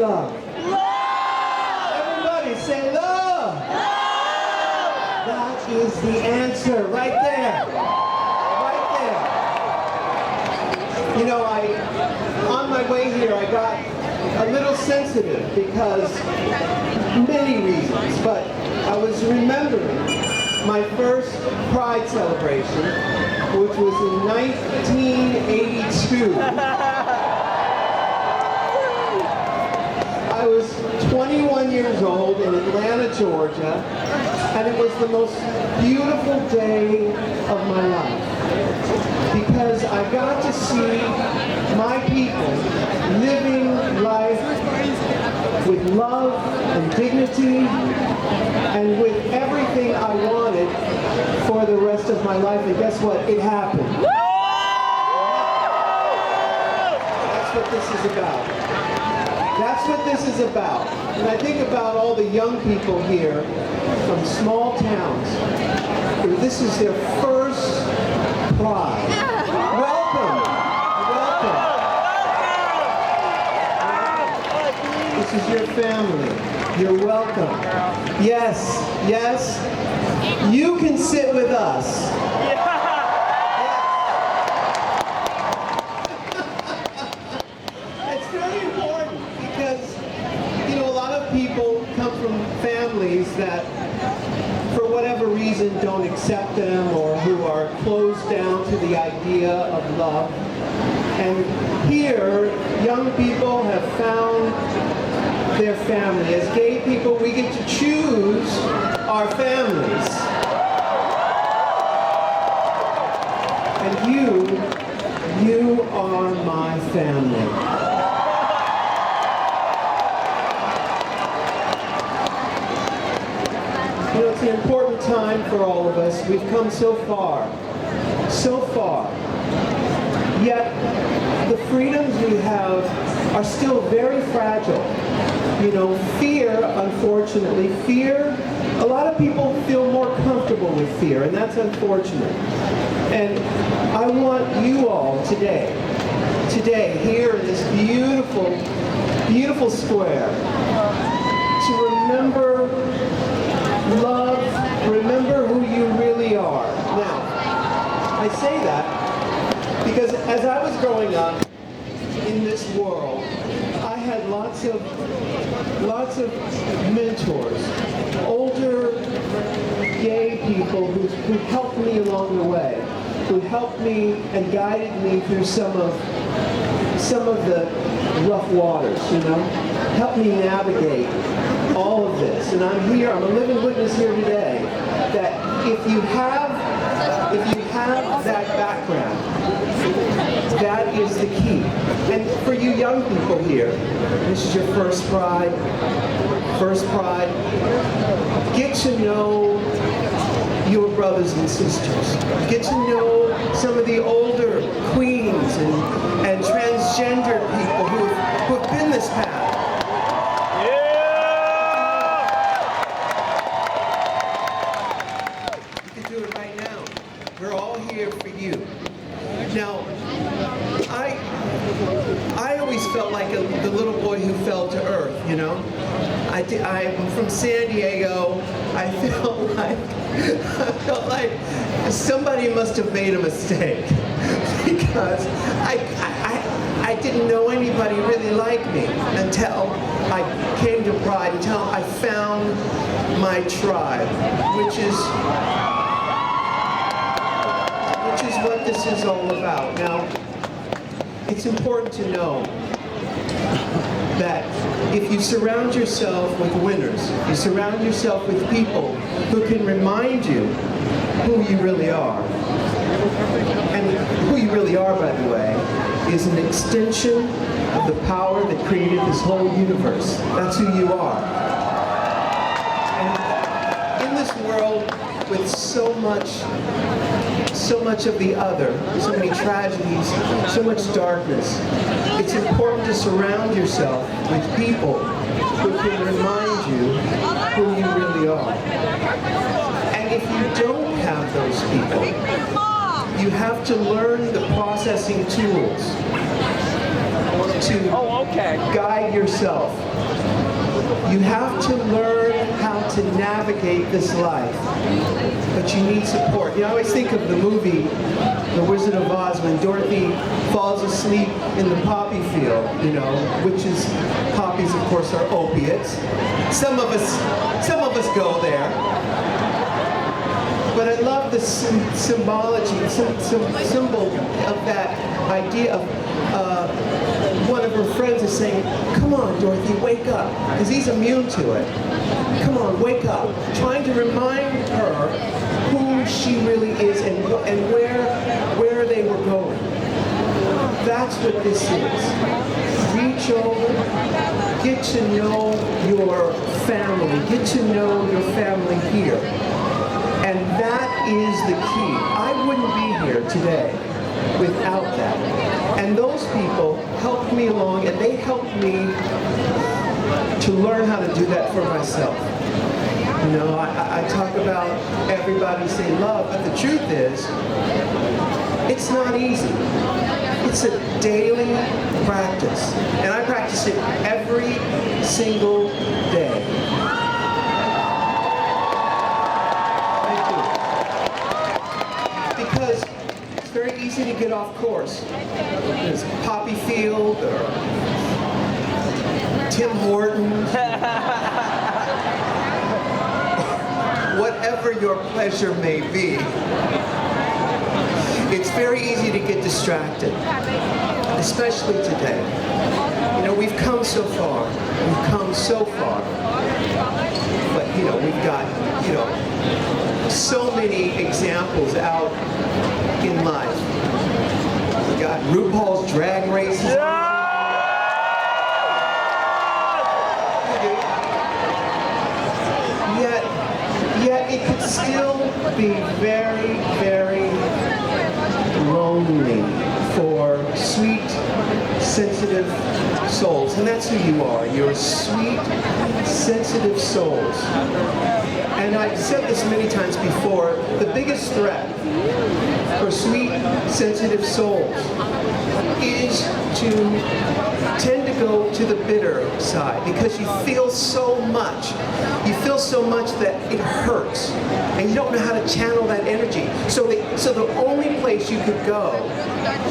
love? Love! Everybody say love! Love! That is the answer right there. Right there. You know, on my way here, I got a little sensitive because many reasons, but I was remembering my first Pride celebration, which was in 1982. I was 21 years old in Atlanta, Georgia, and it was the most beautiful day of my life because I got to see my people living life with love and dignity and with everything I wanted for the rest of my life. And guess what? It happened. That's what this is about. That's what this is about. And I think about all the young people here from small towns. This is their first Pride. Welcome. Welcome. This is your family. You're welcome. Yes, yes. You can sit with us. It's very important because, you know, a lot of people come from families that, for whatever reason, don't accept them or who are closed down to the idea of love. And here, young people have found their family. As gay people, we get to choose our families. And you are my family. You know, it's an important time for all of us. We've come so far. So far. Yet, the freedoms we have are still very fragile. You know, fear, unfortunately, a lot of people feel more comfortable with fear, and that's unfortunate. And I want you all today, here in this beautiful, beautiful square, to remember love, remember who you really are. Now, I say that because as I was growing up in this world, I had lots of mentors, older gay people who helped me along the way, who helped me and guided me through some of the rough waters, you know, helped me navigate all of this. And I'm here, I'm a living witness here today, that if you have that background, that is the key. And for you young people here, this is your first Pride, get to know your brothers and sisters. Get to know some of the older queens and transgender people who have been this path. You can do it right now. We're all here for you. Now, I always felt like the little boy who fell to earth, you know? I'm from San Diego. I felt like somebody must have made a mistake because I didn't know anybody really like me until I came to Pride, until I found my tribe, which is what this is all about. Now, it's important to know that if you surround yourself with winners, you surround yourself with people who can remind you who you really are. And who you really are, by the way, is an extension of the power that created this whole universe. That's who you are. And in this world with so much of the other, so many tragedies, so much darkness, it's important to surround yourself with people who can remind you who you really are. And if you don't have those people, you have to learn the processing tools to guide yourself. You have to learn how to navigate this life, but you need support. You know, I always think of the movie The Wizard of Oz when Dorothy falls asleep in the poppy field, you know, which is, poppies of course are opiates. Some of us go there. But I love the symbology, symbol of that idea of one of her friends is saying, come on, Dorothy, wake up, because he's immune to it. Come on, wake up. Trying to remind her who she really is and where they were going. That's what this is. Reach over, get to know your family, get to know your family here. And that is the key. I wouldn't be here today without that. And those people helped me along, and they helped me to learn how to do that for myself. You know, I talk about everybody say love, but the truth is, it's not easy. It's a daily practice. And I practice it every single day. Because it's very easy to get off course. There's Poppy Field or Tim Hortons, whatever your pleasure may be. It's very easy to get distracted, especially today. You know, we've come so far. We've come so far. But, you know, we've got, you know, so many examples out in life. We got Rupaul's drag races. Yet it could still be very, very lonely for sweet, sensitive souls. And that's who you are. You're sweet, sensitive souls. And I've said this many times before, the biggest threat for sweet, sensitive souls is to tend to go to the bitter side because you feel so much. You feel so much that it hurts, and you don't know how to channel that energy. So the only place you could go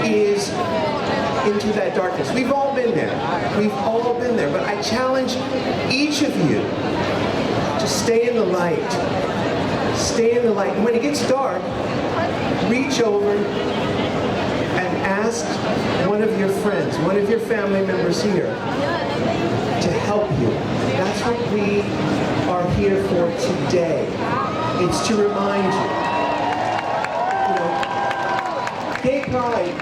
is into that darkness. We've all been there. We've all been there. But I challenge each of you to stay in the light. Stay in the light. And when it gets dark, reach over and ask one of your friends, one of your family members here, to help you. That's what we are here for today. It's to remind you. You know, gay pride,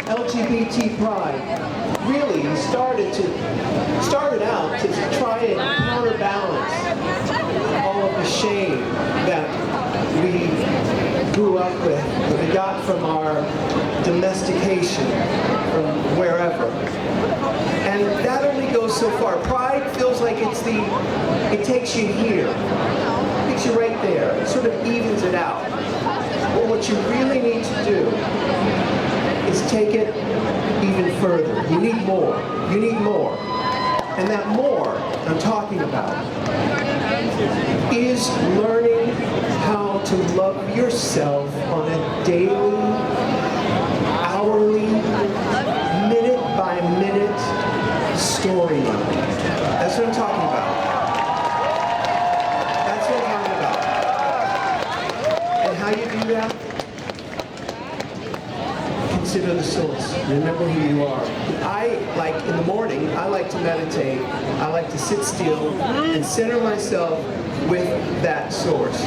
LGBT pride, really started out to try and counterbalance all of the shame that we grew up with, that we got from our domestication, from wherever. And that only goes so far. Pride feels like it takes you here. It takes you right there. It sort of evens it out. But what you really need to do is take it even further. You need more. You need more. And that more I'm talking about is learning how to love yourself on a daily, hourly, minute-by-minute storyline. That's what I'm talking about. That's what I'm talking about. And how you do that? Consider the source. Remember who you are. In the morning, I like to meditate. I like to sit still and center myself with that source.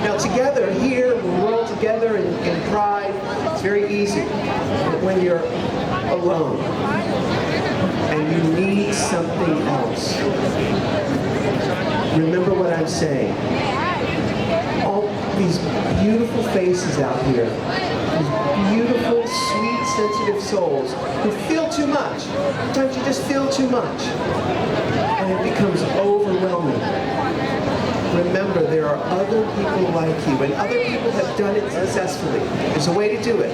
Now together, here, we're all together in pride, it's very easy. But when you're alone and you need something else, remember what I'm saying. All these beautiful faces out here, these beautiful, sweet, sensitive souls who feel too much. Sometimes you just feel too much, and it becomes overwhelming. Remember, there are other people like you, and other people have done it successfully. There's a way to do it.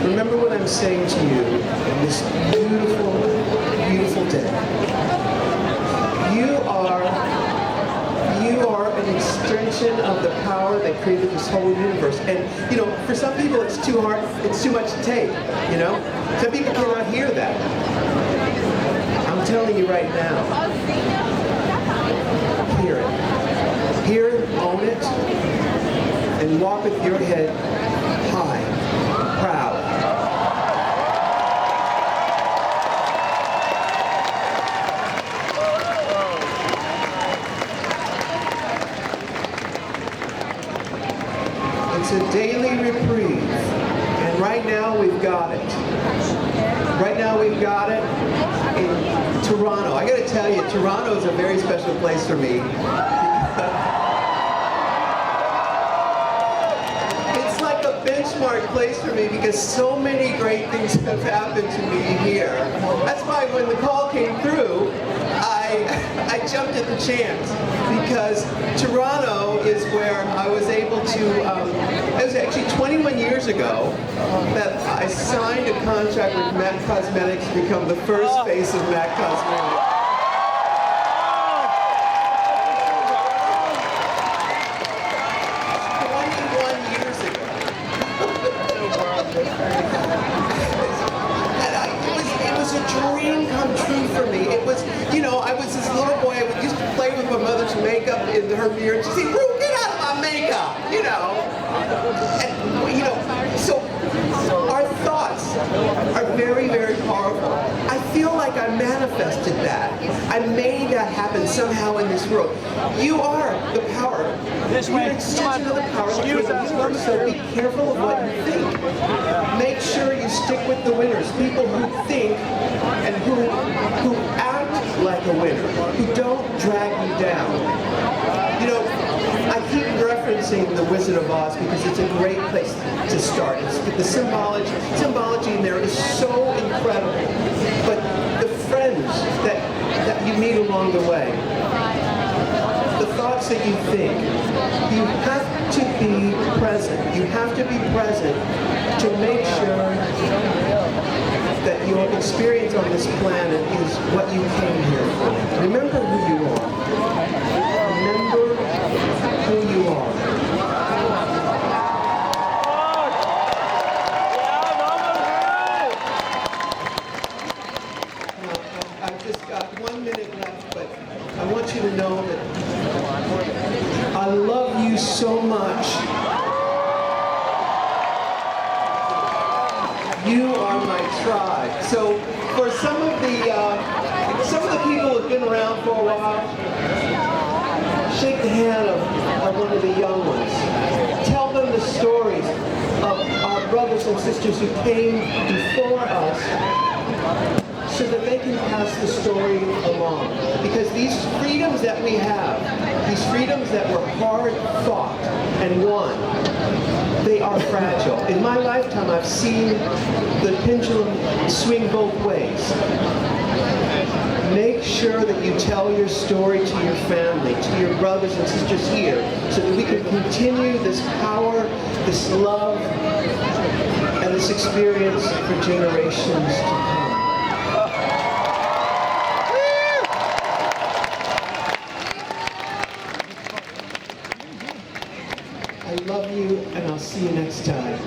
remember what I'm saying to you on this beautiful, beautiful day. You are an extension of the power that created this whole universe. And, you know, for some people it's too hard, it's too much to take, you know? Some people cannot hear that. I'm telling you right now, hear it. Hear it, own it, and walk with your head high, proud. It's a daily reprieve, and right now we've got it. Right now we've got it in Toronto. I got to tell you, Toronto is a very special place for me. It's like a benchmark place for me because so many great things have happened to me here. That's why when the call came through, I jumped at the chance because Toronto is where I was able to, it was actually 21 years ago that I signed a contract with MAC Cosmetics to become the first face of MAC Cosmetics. 21 years ago. It was a dream come true for me. It was, you know, I was this little boy, I used to play with my mother's makeup in her mirror, and she'd say, "Ru, get out of my makeup," you know. And, you know, so our thoughts are very, very powerful. I feel like I manifested that. I made that happen somehow in this world. You are the power. You're an extension of the power of the universe, so be careful of what you think. Make sure you stick with the winners, people who think and who act like a winner, who don't drag you down. You know, I keep referencing The Wizard of Oz because it's a great place to start. The symbology in there is so incredible. But the friends that you meet along the way, the thoughts that you think, you have to be present. You have to be present to make sure that your experience on this planet is what you came here for. Remember who you are. Remember who you are. Now, I've just got 1 minute left, but I want you to know that I love you so much. You are my tribe. So for some of the people who've been around for a while, shake the hand of one of the young ones. Tell them the stories of our brothers and sisters who came before us so that they can pass the story along. Because these freedoms that we have, these freedoms that were hard fought and won, they are fragile. In my lifetime, I've seen the pendulum swing both ways. Make sure that you tell your story to your family, to your brothers and sisters here, so that we can continue this power, this love, and this experience for generations to come. I love you, and I'll see you next time.